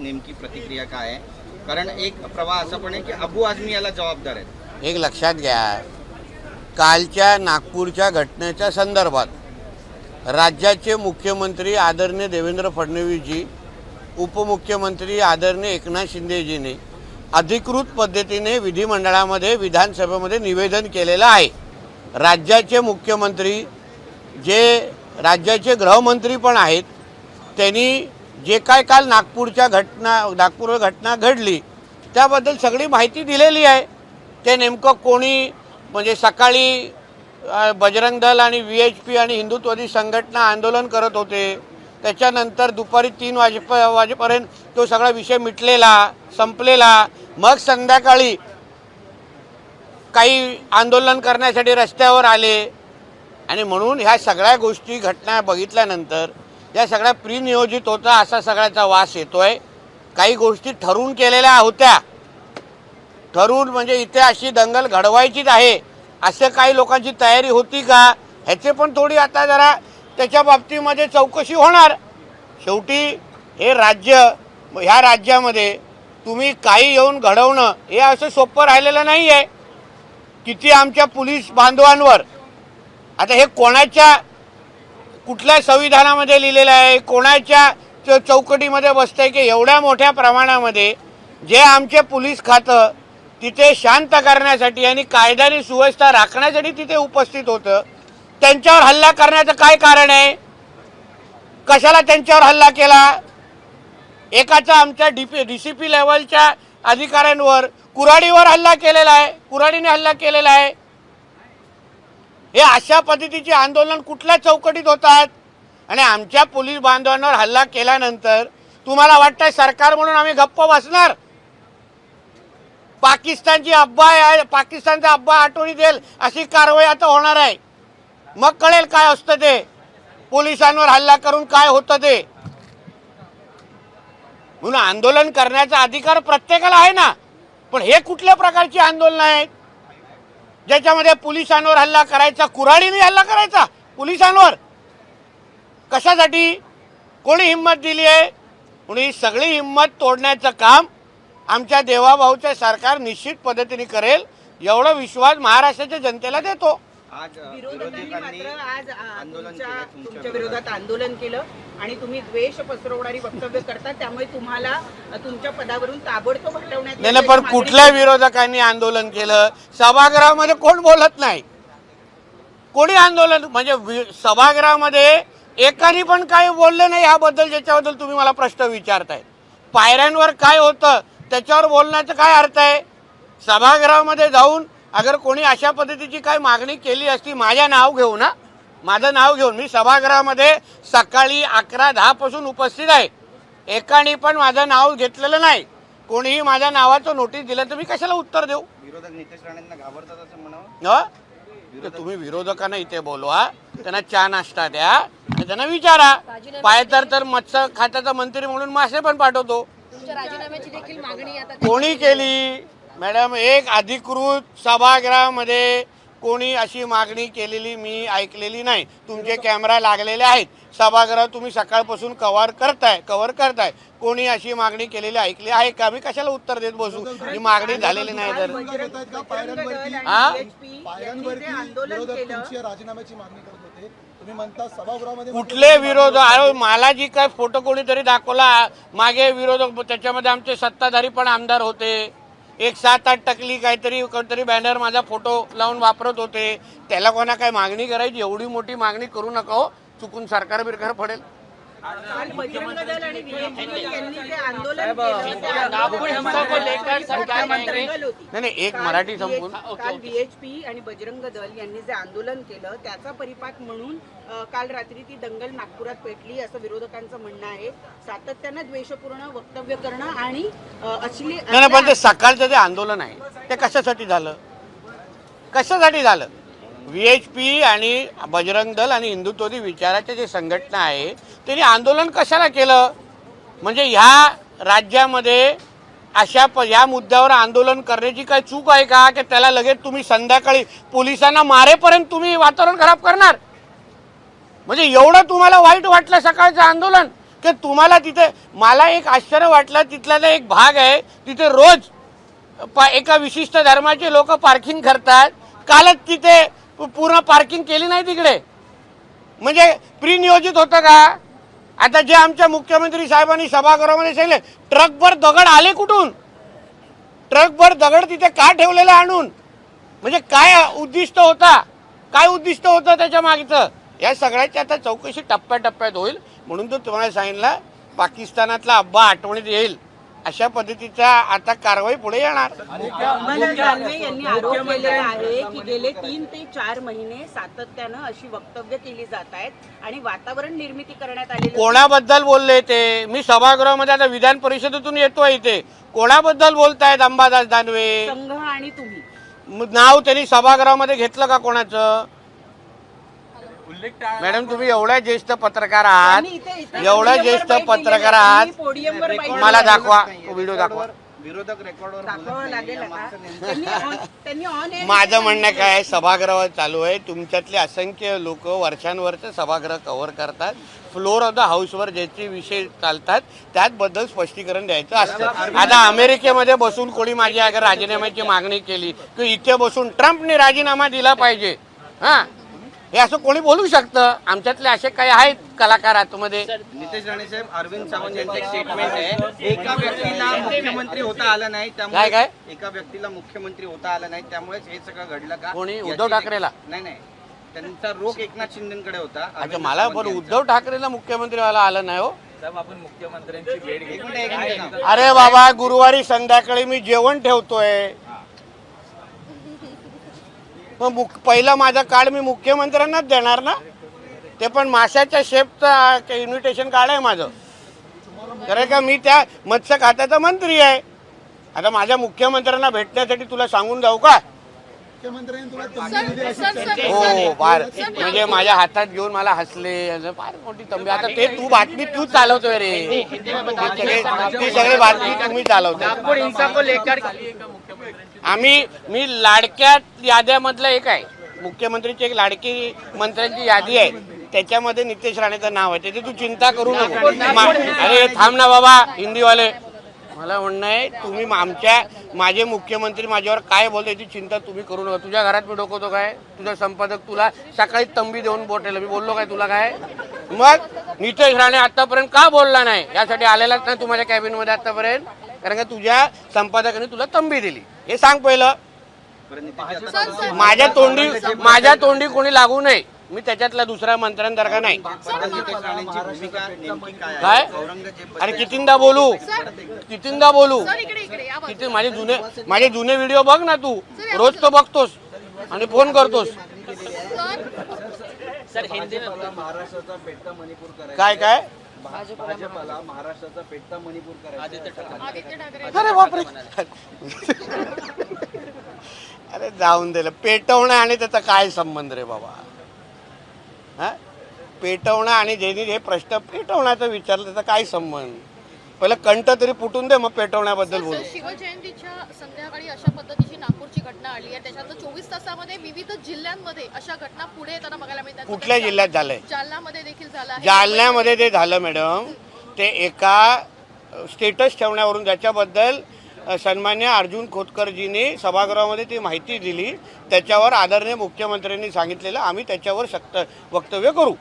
नेमकी प्रतिक्रिया काय आहे? कारण एक प्रवाह असा पण आहे की अबू आझमी याला जबाबदार आहेत. एक लक्षात घ्या, कालच्या नागपूरच्या घटनेच्या संदर्भात राज्याचे मुख्यमंत्री आदरणीय देवेंद्र फडणवीसजी, उपमुख्यमंत्री आदरणीय एकनाथ शिंदेजींनी अधिकृत पद्धतीने विधिमंडळामध्ये विधानसभेमध्ये निवेदन केलेलं आहे. राज्याचे मुख्यमंत्री जे राज्याचे गृहमंत्री पण आहेत, त्यांनी जे काय काल नागपूर घटना घडली त्याबद्दल सगळी माहिती दिलेली आहे. ते नेमकं कोणी म्हणजे सकाळी बजरंग दल आणि VHP आणि हिंदुत्ववादी संघटना आंदोलन करत होते, त्याच्यानंतर दुपारी 3 वाजेपर्यंत तो सगळा विषय मिटलेला संपलेला. मग संध्याकाळी काही आंदोलन करण्यासाठी रस्त्यावर आले आणि म्हणून ह्या सगळ्या गोष्टी घटना बघितल्यानंतर या सगळ्या प्रीनियोजित होता असा सगळ्याचा वास येतोय. काही गोष्टी ठरवून केलेल्या होत्या, ठरवून म्हणजे इथे अशी दंगल घडवायचीच आहे असं काही लोकांची तयारी होती का, ह्याचे पण थोडी आता जरा त्याच्या बाबतीमध्ये चौकशी होणार. शेवटी हे राज्य, ह्या राज्यामध्ये तुम्ही काही येऊन घडवणं हे असं सोपं राहिलेलं नाही आहे. किती आमच्या पोलीस बांधवांवर आता हे कोणाच्या कुठल्या संविधानामध्ये लिहिलेलं आहे, कोणाच्या चौकटीमध्ये बसतंय की एवढ्या मोठ्या प्रमाणामध्ये जे आमचे पोलीस खातं तिथे शांत करण्यासाठी आणि कायदा आणि सुव्यवस्था राखण्यासाठी तिथे उपस्थित होतं, त्यांच्यावर हल्ला करण्याचं काय कारण आहे? कशाला त्यांच्यावर हल्ला केला? एकाचा आमच्या DCP लेवलच्या अधिकाऱ्यांवर कुऱ्हाडीवर हल्ला केलेला आहे, कुऱ्हाडीने हल्ला केलेला आहे. हे अशा पद्धतीचे आंदोलन कुठल्या चौकटीत होतात? आणि आमच्या पोलीस बांधवांवर हल्ला केल्यानंतर तुम्हाला वाटतं सरकार म्हणून आम्ही गप्प बसणार? पाकिस्तानचा अब्बा आठवणी देईल अशी कारवाई आता होणार आहे. मग कळेल काय असतं ते, पोलिसांवर हल्ला करून काय होतं ते. म्हणून आंदोलन करण्याचा अधिकार प्रत्येकाला आहे ना, पण हे कुठल्या प्रकारची आंदोलन आहेत ज्याच्यामध्ये पोलिसांवर हल्ला करायचा, कुऱ्हाडीने हल्ला करायचा पोलिसांवर? कशासाठी? कोणी हिंमत दिली आहे? म्हणून ही सगळी हिंमत तोडण्याचं काम आमच्या देवाभाऊचं सरकार निश्चित पद्धतीने करेल एवढा विश्वास महाराष्ट्राच्या जनतेला देतो. आज विरोधकांनी आज तुमच्या विरोधात आंदोलन केलं आणि तुम्ही द्वेष पसरवणारी वक्तव्य करता, त्यामुळे तुम्हाला तुमच्या पदावरून ताबडतोब हटवण्यात येईल. नाही, पण कुठल्या विरोधकांनी आंदोलन केलं? सभागृहामध्ये कोण बोलत नाही. कोणी आंदोलन म्हणजे सभागृहामध्ये एकाने पण काही बोललं नाही ह्याबद्दल, ज्याच्याबद्दल तुम्ही मला प्रश्न विचारताय. पायऱ्यांवर काय होतं त्याच्यावर बोलण्याचा काय अर्थ आहे? सभागृहामध्ये जाऊन अगर कोणी अशा पद्धतीची काय मागणी केली असती, माझं नाव घेऊन मी सभागृहामध्ये सकाळी 11:10 पासून उपस्थित आहे, एकाने पण माझं नाव घेतलेलं नाही. कोणीही माझ्या नावाचं नोटीस दिलं तर मी कशाला उत्तर देऊ? विरोधक नितेश राणेंना घाबरतात असं म्हणावं. तुम्ही विरोधकांना इथे बोलवा, त्यांना चहा नाश्ता द्या, त्यांना विचारा. पाय तर मत्स्य खात्याचा मंत्री म्हणून मासे पण पाठवतो. राजीनाम्याची देखील मागणी आता कोणी केली मॅडम? एक अधिकृत सभागृहामध्ये कोणी अशी मागणी केलेली मी ऐकलेली नाही. तुमचे कॅमेरा लागलेले आहेत, सभागृह तुम्ही सकाळपासून कव्हर करताय. कोणी अशी मागणी केलेली ऐकली आहे का? मी कशाला उत्तर देत बसू? ही मागणी झालेली नाही तर कुठले विरोधक? मला जी काय फोटो कोणीतरी दाखवला मागे विरोधक, त्याच्यामध्ये आमचे सत्ताधारी पण आमदार होते. एक 7-8 टकली कोणतरी बॅनर माझा फोटो लावून वापरत होते. त्याला कोणा काय मागणी करायची? एवढी मोठी मागणी करू नका हो, चुकून सरकार बिरकार पडेल. बजरंग दल आणि VHP यांनी जे आंदोलन नाही, एक मराठी संपूर्ण काल VHP आणि बजरंग दल यांनी जे आंदोलन केलं त्याचा परिपाक म्हणून काल रात्री ती दंगल नागपुरात पेटली असं विरोधकांचं म्हणणं आहे. सातत्यानं द्वेषपूर्ण वक्तव्य करणं आणि नाही, पण ते सकाळचं जे आंदोलन आहे ते कशासाठी झालं? VHP आणि बजरंग दल आणि हिंदुत्ववादी विचाराचे जे संघटना आहे त्यांनी आंदोलन कशाला केलं? म्हणजे ह्या राज्यामध्ये या मुद्द्यावर आंदोलन करण्याची काय चूक आहे का? की त्याला लगेच तुम्ही संध्याकाळी पोलिसांना मारेपर्यंत तुम्ही वातावरण खराब करणार? म्हणजे एवढं तुम्हाला वाईट वाटलं सकाळचं आंदोलन? की तुम्हाला तिथे, मला एक आश्चर्य वाटलं, तिथला एक भाग आहे तिथे रोज एका विशिष्ट धर्माचे लोक पार्किंग करतात. कालच तिथे पूर्ण पार्किंग केली नाही तिकडे. म्हणजे प्री नियोजित होतं का? आता जे आमच्या मुख्यमंत्री साहेबांनी सभागृहामध्ये सांगितले, ट्रकभर दगड आले कुठून? ट्रकभर दगड तिथे का ठेवलेला आणून? म्हणजे काय उद्दिष्ट होता? काय उद्दिष्ट होतं त्याच्या मागचं? या सगळ्याची आता चौकशी टप्प्याटप्प्यात होईल. म्हणून तो तुम्हाला सांगितलं, पाकिस्तानातला अब्बा आठवणीत येईल अशा पद्धतीचा आता कारवाई पुढे येणार. अंबादास दानवे यांनी आरोप केलेला आहे की गेले 3 ते 4 महिने सातत्यानं अशी वक्तव्य केली जात आहेत आणि वातावरण निर्मिती करण्यात आलेली. कोणाबद्दल बोलले ते? मी सभागृहामध्ये आता विधान परिषदेतून येतोय इथे. कोणाबद्दल बोलतायत अंबादास दानवे? संघ आणि तुम्ही नाव त्यांनी सभागृहामध्ये घेतलं का कोणाचं? मॅडम, तुम्ही एवढ्या ज्येष्ठ पत्रकार आहात, एवढ्या ज्येष्ठ पत्रकार आहात, मला दाखवा व्हिडिओ दाखवा. विरोधक रेकॉर्डवर दाखवावं लागेल आता. त्यांनी ऑन एअर माझं म्हणणं काय आहे, सभागृह चालू आहे, तुमच्यातले असंख्य लोक वर्षांवरचं सभागृह कव्हर करतात. फ्लोर ऑफ द हाऊसवर ज्याचे विषय चालतात त्याबद्दल स्पष्टीकरण द्यायचं असतं. आता अमेरिकेमध्ये बसून कोणी माझी अगर राजीनाम्याची मागणी केली की इथे बसून ट्रम्पने राजीनामा दिला पाहिजे, हां, हे असं कोणी बोलू शकतं? आमच्यातले असे काही आहेत कलाकार आतमध्ये. नितेश राणे साहेब, अरविंद सावंत यांचं एक स्टेटमेंट आहे, एका व्यक्तीला मुख्यमंत्री होता आलं नाही त्यामुळे काय? एका व्यक्तीला मुख्यमंत्री होता आलं नाही त्यामुळेच हे सगळं घडलं का? कोणी? याची उद्धव ठाकरेला? नाही, त्यांचा रोख एकनाथ शिंदेकडे होता. अच्छा, मला बरं उद्धव ठाकरेला मुख्यमंत्री व्हायला आलं नाही हो. आपण मुख्यमंत्र्यांची भेट एक मिनिट. अरे बाबा, गुरुवारी संध्याकाळी मी जेवण ठेवतोय, मग पहिलं माझं कार्ड मी मुख्यमंत्र्यांनाच देणार ना. ते पण माशाच्या शेपचं इन्व्हिटेशन कार्ड आहे माझं. कारण का मी त्या मत्स्य खात्याचा मंत्री आहे. आता माझ्या मुख्यमंत्र्यांना भेटण्यासाठी तुला सांगून जाऊ का? हो, फार म्हणजे माझ्या हातात घेऊन मला हसले, फार मोठी तंबी. आता ते तू बातमी तू चालवतोय रे, ती सगळी बातमी तुम्ही चालवतोय. मी लाडक्या याद्यामधलं एक आहे, मुख्यमंत्रीची एक लाडकी मंत्र्यांची यादी आहे, त्याच्यामध्ये नितेश राणेचं नाव आहे. त्याची तू चिंता करू नको. अरे थांब ना बाबा, हिंदीवाले. मला म्हणणं आहे, तुम्ही माझे मुख्यमंत्री माझ्यावर काय बोलतो याची चिंता तुम्ही करू नका. तुझ्या घरात मी डोकवतो काय? तुझा संपादक तुला सकाळी तंबी देऊन बोटेल, मी बोललो काय तुला? काय मग नितेश राणे आतापर्यंत का बोलला नाही? यासाठी आलेलाच नाही तू माझ्या कॅबिनमध्ये आतापर्यंत, कारण का तुझ्या संपादकाने तुला तंबी दिली. हे सांग पहिलं. माझ्या तोंडी कोणी लागू नये. मी त्याच्यातला दुसऱ्या मंत्र्यांसारखा नाही. काय? अरे कितींदा बोलू? किती माझे जुने व्हिडिओ बघ ना तू. रोज तो बघतोस आणि फोन करतोस. महाराष्ट्राचा पेटता मणिपूर काय काय? भाजपाला महाराष्ट्राचा पेटता मणिपूर करायचा. अरे बापरे. अरे जाऊन दिलं. पेटवणं आणि त्याचा काय संबंध रे बाबा? हा, पेटवणं आणि ज्यांनी हे प्रश्न पेटवण्याचा विचारलं त्याचा काय संबंध? पहिलं कंठ तरी फुटून दे, मग पेटवण्याबद्दल बोलू. शिवजयंतीच्या संध्याकाळी अशा पद्धतीची नागपूरची घटना आली आहे. त्याच्यात 24 तासामध्ये विविध जिल्ह्यांमध्ये अशा घटना पुढे येताना बघायला मिळतात. कुठल्या जिल्ह्यात झालंय? जालन्यामध्ये देखील झालं आहे. जालन्यामध्ये ते झालं मॅडम. ते एका स्टेटस ठेवण्यावरून, ज्याच्याबद्दल सन्मान्य अर्जुन खोतकरजींनी सभागृहामध्ये ती माहिती दिली, त्याच्यावर आदरणीय मुख्यमंत्र्यांनी सांगितलेलं आम्ही त्याच्यावर सक्त वक्तव्य करू,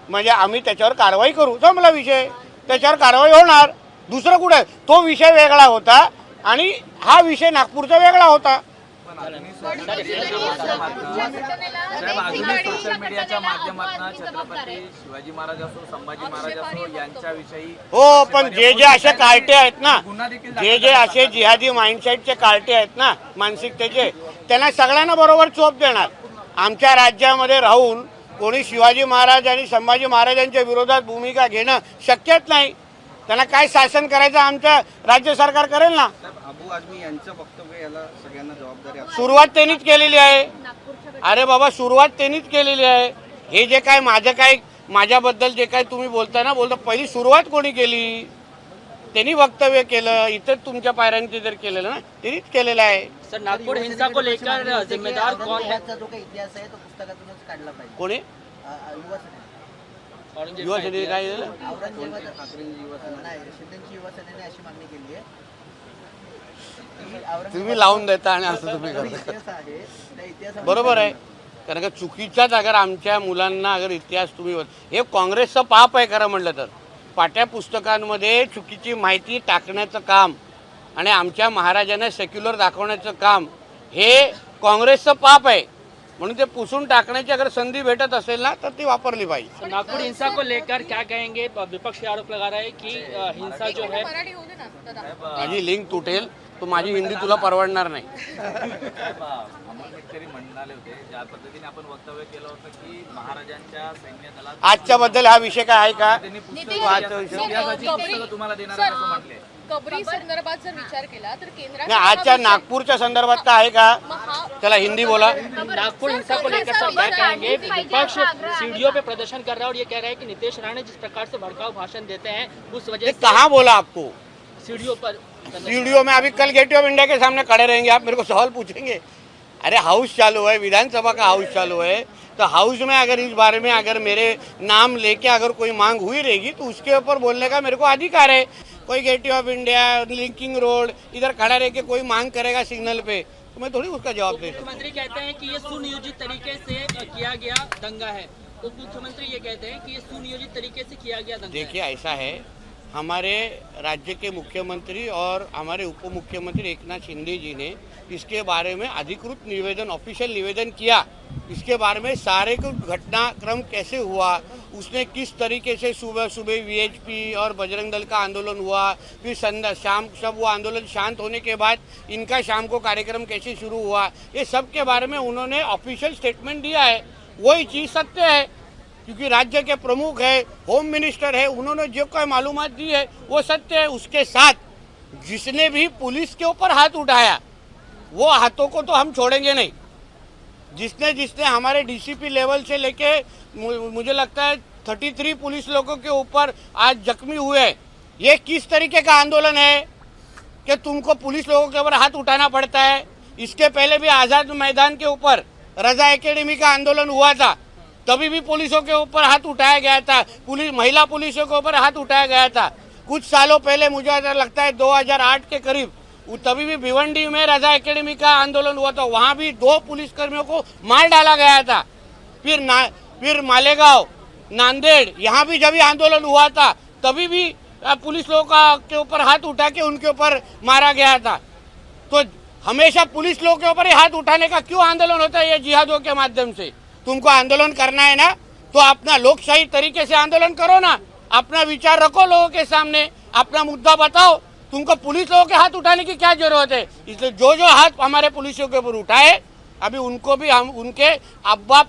म्हणजे आम्ही त्याच्यावर कारवाई करू. संपला विषय. त्याच्यावर कारवाई होणार. दुसरं कुठं? तो विषय वेगळा होता आणि हा विषय नागपूरचा वेगळा होता. सोशल मीडियाच्या माध्यमातून छत्रपती शिवाजी महाराज असो, संभाजी महाराज असो यांच्याविषयी हो, पण जे असे कार्टे आहेत ना, जे असे जिहादी माइंडसेटचे कार्टे आहेत ना, मानसिकतेचे, त्यांना सगळ्यांना बरोबर चोप देणार. आमच्या राज्यामध्ये राहून कोणी शिवाजी महाराज आणि संभाजी महाराजांच्या विरोधात भूमिका घेणं शक्यच नाही. त्यांना काय शासन करायचं आमचं राज्य सरकार करेल ना. अबू आझमी यांचं वक्तव्य, याला सगळ्यांना जबाबदारी आहे. सुरुवात त्यांनीच केलेली आहे. अरे बाबा, सुरुवात त्यांनीच केलेली आहे. हे जे काय माझ्याबद्दल जे काय तुम्ही बोलता पहिली सुरुवात कोणी केली? त्यांनी वक्तव्य केलं. इथं तुमच्या पायऱ्यांचे जर केलेलं ना, त्यांनीच केलेलं आहे. सर, नागपुर हिंसा को लेकर जिम्मेदार कौन है? जो काही इतिहास आहे तो पुस्तकातूनच काढला पाहिजे. कोणी? युवा औरंगजेब युवा का सेनेने इतिहास. काय दिलं? शिंदेची युवासेनेने अशी मागणी केली आहे की औरंगजेबाचा तुम्ही लावून देता आणि असं तुम्ही जो करता. इतिहास आहे त्या इतिहासामध्ये बरोबर आहे, कारण का चुकीचाच अगर आमच्या मुलांना अगर इतिहास तुम्ही हे काँग्रेसचं पाप आहे खरं म्हटलं तर. पाठ्यपुस्तकांमध्ये चुकीची माहिती टाकण्याचं काम आणि आमच्या महाराजांना सेक्युलर दाखवण्याचं काम हे काँग्रेसचं पाप आहे. म्हणून ते पुसून टाकण्याची अगर संधी भेटत असेल ना तर ती वापरली पाहिजे. नागपुर हिंसा को लेकर क्या कहेंगे? विपक्ष आरोप लगा रहा है कि हिंसा जो है मराठी होऊ दे ना दादा. माझी लिंक तुटेल तर माझी हिंदी तुला परवडणार नाही. अमोल मिटकरी म्हणाले होते ज्या पद्धतीने आपण वक्तव्य केलं होतं की महाराजांच्या सैन्य दलात आजच्या बद्दल हा विषय काय आहे का? त्यांनी नितीश, पुस्तकं तुम्हाला देणार आहे असं म्हटले. कबरी संदर्भात जर विचार केला तर केंद्रात नाही, आजच्या नागपूरच्या संदर्भात काय आहे का? त्याला हिंदी बोला. नागपुर हिंसा को लेकर सब क्या कहेंगे? विपक्ष सीढ़ियों पे प्रदर्शन कर रहा है और ये कह रहा है कि नीतीश राणे जिस प्रकार से भड़काऊ भाषण देते हैं उस वजह ये से कहाँ बोला आपको? सीढ़ियों पर वीडियो में अभी कल गेटवे ऑफ इंडिया के सामने खड़े रहेंगे आप, मेरे को सवाल पूछेंगे? अरे हाउस चालू है, विधानसभा का हाउस चालू है, तो हाउस में अगर इस बारे में अगर मेरे नाम लेके अगर कोई मांग हुई रहेगी तो उसके ऊपर बोलने का मेरे को अधिकार है. कोई gateway of India, linking road इधर खड़ा रह के कोई मांग करेगा सिग्नल पे तो मैं थोड़ी उसका जवाब दे सकता. मुख्यमंत्री कहते हैं कि ये सुनियोजित तरीके से किया गया दंगा है. उप मुख्यमंत्री ये कहते हैं कि ये सुनियोजित तरीके से किया गया दंगा है. देखिए ऐसा है, हमारे राज्य के मुख्यमंत्री और हमारे उप मुख्यमंत्री एकनाथ शिंदे जी ने इसके बारे में अधिकृत निवेदन, ऑफिशियल निवेदन किया. इसके बारे में सारे को घटनाक्रम कैसे हुआ, उसने किस तरीके से सुबह सुबह वीएचपी और बजरंग दल का आंदोलन हुआ, फिर शाम सब वो आंदोलन शांत होने के बाद इनका शाम को कार्यक्रम कैसे शुरू हुआ, ये सब के बारे में उन्होंने ऑफिशियल स्टेटमेंट दिया है. वही चीज़ सत्य है क्योंकि राज्य के प्रमुख है, होम मिनिस्टर है, उन्होंने जो कोई मालूमात दी है वो सत्य है. उसके साथ जिसने भी पुलिस के ऊपर हाथ उठाया वो हाथों को तो हम छोड़ेंगे नहीं. जिसने हमारे डीसीपी लेवल से लेके मुझे लगता है 33 पुलिस लोगों के ऊपर आज जख्मी हुए. ये किस तरीके का आंदोलन है कि तुमको पुलिस लोगों के ऊपर हाथ उठाना पड़ता है? इसके पहले भी आज़ाद मैदान के ऊपर रजा एकेडमी का आंदोलन हुआ था, तभी भी पुलिसों के ऊपर हाथ उठाया गया था, महिला पुलिसों के ऊपर हाथ उठाया गया था. कुछ सालों पहले मुझे ऐसा लगता है 2008 के करीब तभी भी भिवंडी में रजा एकेडमी का आंदोलन हुआ था, वहाँ भी 2 पुलिसकर्मियों को मार डाला गया था. फिर मालेगांव, नांदेड़, यहाँ भी जब आंदोलन हुआ था तभी भी पुलिस लोगों के ऊपर हाथ उठा के उनके ऊपर मारा गया था. तो हमेशा पुलिस लोगों के ऊपर ही हाथ उठाने का क्यों आंदोलन होता है? ये जिहादों के माध्यम से. तुमको आंदोलन करना है ना तो अपना लोकशाही तरीके से आंदोलन करो ना, अपना विचार रखो लोगों के सामने, अपना मुद्दा बताओ. तुमको पुलिस लोगों के हाथ उठाने की क्या जरूरत है? इसलिए जो हाथ हमारे पुलिसों के ऊपर उठाए अभी उनको भी हम उनके अब्बा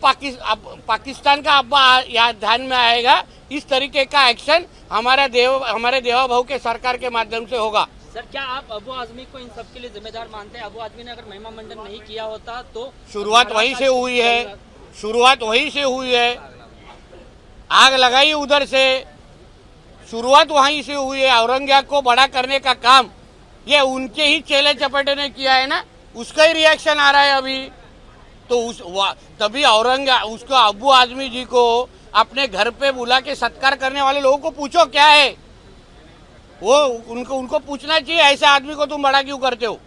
पाकिस्तान का अब्बा यहाँ ध्यान में आएगा. इस तरीके का एक्शन हमारे देवा भाऊ के सरकार के माध्यम से होगा. सर क्या आप अबू आजमी को इन सब के लिए जिम्मेदार मानते हैं? अबू आजमी ने अगर महिमा मंडन नहीं किया होता तो शुरुआत वहीं से हुई है, शुरुआत वहीं से हुई है. आग लगाई उधर से, शुरुआत वहीं से हुई है. औरंगजेब को बड़ा करने का काम ये उनके ही चेले चपेटे ने किया है ना, उसका ही रिएक्शन आ रहा है अभी. तो तभी औरंगजेब उसको अबू आजमी जी को अपने घर पे बुला के सत्कार करने वाले लोगों को पूछो क्या है वो, उनको पूछना चाहिए ऐसे आदमी को तुम बड़ा क्यों करते हो.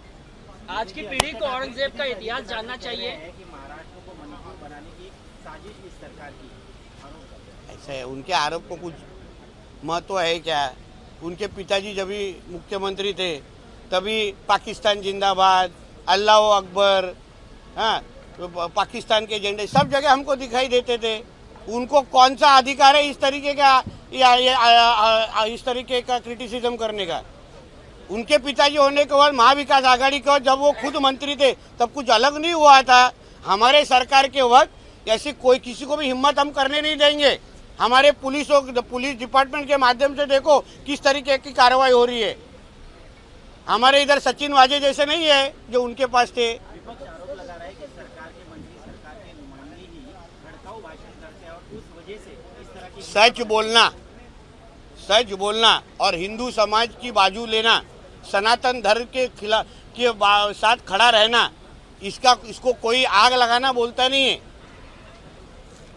आज की पीढ़ी को औरंगजेब का इतिहास जानना चाहिए. ऐसा है, उनके आरोप को कुछ महत्व है क्या? उनके पिताजी जब भी मुख्यमंत्री थे तभी पाकिस्तान जिंदाबाद, अल्लाह अकबर, हाँ तो पाकिस्तान के झंडे सब जगह हमको दिखाई देते थे. उनको कौन सा अधिकार है इस तरीके का इस तरीके का क्रिटिसिज्म करने का? उनके पिताजी होने के बाद महाविकास आघाड़ी का जब वो खुद मंत्री थे तब कुछ अलग नहीं हुआ था. हमारे सरकार के वक्त ऐसी कोई किसी को भी हिम्मत हम करने नहीं देंगे. हमारे पुलिस डिपार्टमेंट के माध्यम से देखो किस तरीके की कार्रवाई हो रही है. हमारे इधर सचिन वाजे जैसे नहीं है जो उनके पास थे. विपक्ष आरोप लगा रहा है कि सरकार के मंत्री, सरकार के नुमाइंदे ही भड़काऊ भाषण करते हैं और उस वजह से इस तरह की सच बोलना और हिंदू समाज की बाजू लेना, सनातन धर्म के खिलाफ के साथ खड़ा रहना, इसको कोई आग लगाना बोलता नहीं है.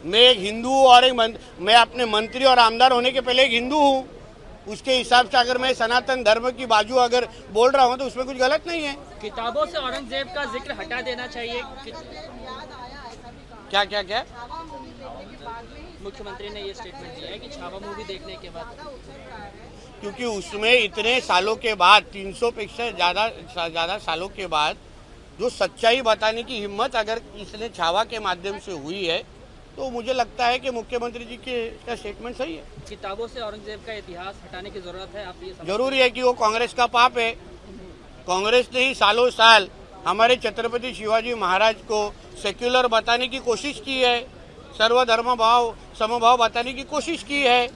मैं एक हिंदू हूँ और मैं अपने मंत्री और आमदार होने के पहले एक हिंदू हूँ। उसके हिसाब से अगर मैं सनातन धर्म की बाजू अगर बोल रहा हूँ तो उसमें कुछ गलत नहीं है। किताबों से औरंगजेब का जिक्र हटा देना चाहिए। क्या क्या क्या मुख्यमंत्री ने ये स्टेटमेंट दिया है कि छावा मूवी देखने के बाद, क्योंकि उसमें इतने सालों के बाद 300 पेक्षा ज़्यादा सालों के बाद जो सच्चाई बताने की हिम्मत अगर इसने छावा के माध्यम से हुई है तो मुझे लगता है कि मुख्यमंत्री जी का स्टेटमेंट सही है। किताबों से औरंगजेब का इतिहास हटाने की जरूरत है, आप ये समझते हैं? जरूरी है कि वो कांग्रेस का पाप है। कांग्रेस ने ही सालों साल हमारे छत्रपति शिवाजी महाराज को सेक्युलर बताने की कोशिश की है, सर्वधर्म भाव समभाव बताने की कोशिश की है।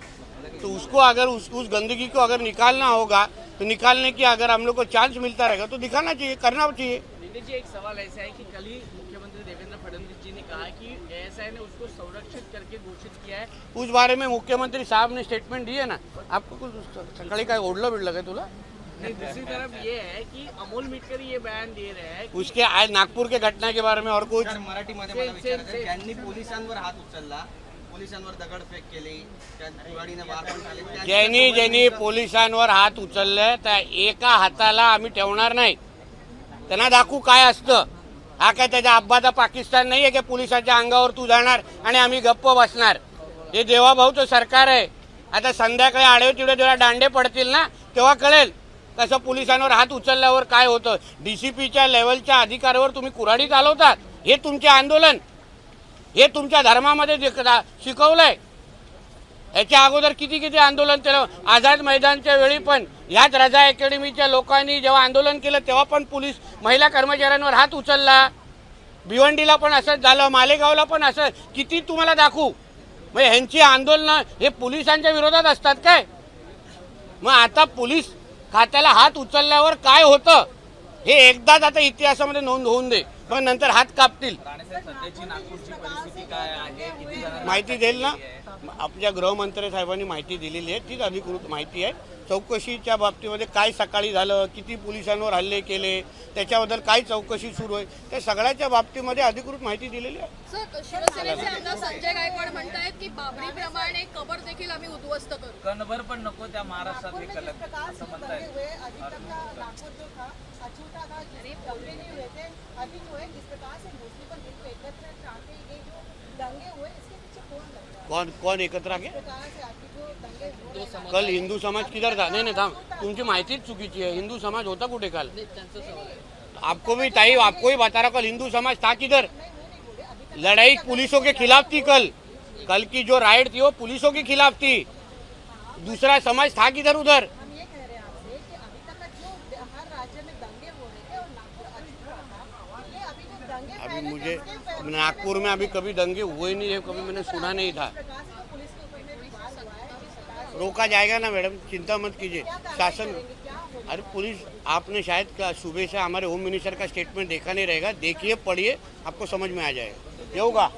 तो उसको अगर उस गंदगी को अगर निकालना होगा तो निकालने की अगर हम लोग को चांस मिलता रहेगा तो दिखाना चाहिए, करना चाहिए। नीतीश जी, एक सवाल ऐसा है कि कल ही मुख्यमंत्री देवेंद्र फडणवीस जी ने कहा कि एएसआई ने उसको संरक्षित करके घोषित किया है। उस बारे में मुख्यमंत्री साहब ने स्टेटमेंट दी है ना। आपको कुछ सकाळी काय ओढलं बिडलं काय तुला? नहीं, दूसरी तरफ ये है कि अमोल मिटकर ये बयान दे रहे हैं उसके आज नागपूर के घटना के बारे में और कुछ मराठीमध्ये मला विचारायचं, ज्यांनी पोलिसांवर हात उचलला, पोलिसांवर दगडफेक केली, त्या दिवाळीने वार पण झाले, ज्यांनी पोलिसांवर हात उचलले त्या एका हाताला आम्ही ठेवणार नाही, त्यांना दाखवू काय असतं। हा काय त्याच्या अब्बाचा पाकिस्तान नाही आहे की पोलिसाच्या अंगावर तू जाणार आणि आम्ही गप्प बसणार। हे देवाभाऊचं सरकार आहे। आता संध्याकाळी आडवे तिडे जेव्हा दांडे पडतील ना तेव्हा कळेल कसं पोलिसांवर हात उचलल्यावर काय होतं। डीसीपीच्या लेवलच्या अधिकाऱ्यावर तुम्ही कुऱ्हाडी चालवतात, हे तुमचे आंदोलन, हे तुमच्या धर्मामध्ये शिकवलंय। याच्या अगोदर किती आंदोलन केलं। आझाद मैदानच्या वेळी पण याच रजा अकॅडमीच्या लोकांनी जेव्हा आंदोलन केलं तेव्हा पण पोलीस महिला कर्मचाऱ्यांवर हात उचलला। भिवंडीला पण असंच झालं, मालेगावला पण असं। किती तुम्हाला दाखवू? मग ह्यांची आंदोलनं हे पोलिसांच्या विरोधात असतात काय? मग आता पोलीस खात्याला हात उचलल्यावर काय होतं हे एकदाच आता इतिहासामध्ये नोंद होऊन दे, मग नंतर हात कापतील। राणेसाहेब, सध्याची नागपूरची परिस्थिती काय आहे? किती जणांना माहिती देईल ना, आपल्या गृहमंत्री साहेबांनी माहिती दिलेली आहे, तीच अधिकृत माहिती आहे। चौकशीच्या बाबतीमध्ये काय सकाळी झालं, किती पोलिसांवर हल्ले केले, त्याच्याबद्दल काय चौकशी सुरू आहे, त्या सगळ्याच्या बाबतीमध्ये अधिकृत माहिती दिलेली आहे। सर, शिवसेनेचे आमदार संजय गायकवाड म्हणतायत की बाबरीप्रमाणे कबर देखील आम्ही उद्ध्वस्त करू। कणभर पण नको त्या महाराष्ट्रात हे कलक असं म्हणतायत। कौन एकत्र आगे? कल हिंदू समाज किधर था? नहीं थांब, तुमची माहितीच चुकीची है। हिंदू समाज होता कुठे काल? आपको भी ताई, आपको ही बता रहा, कल हिंदू समाज था किधर? लड़ाई पुलिसों के खिलाफ थी। कल की जो राइड थी वो पुलिसों के खिलाफ थी। दूसरा समाज था किधर उधर? अभी मुझे नागपुर में अभी कभी दंगे हुए नहीं है, कभी मैंने सुना नहीं था। रोका जाएगा ना मैडम, चिंता मत कीजिए। शासन, अरे पुलिस, आपने शायद सुबह से हमारे होम मिनिस्टर का स्टेटमेंट देखा नहीं रहेगा, देखिए पढ़िए, आपको समझ में आ जाएगा। ये होगा।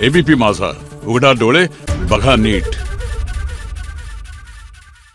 एबीपी माझा, उघडा डोळे बघा नीट।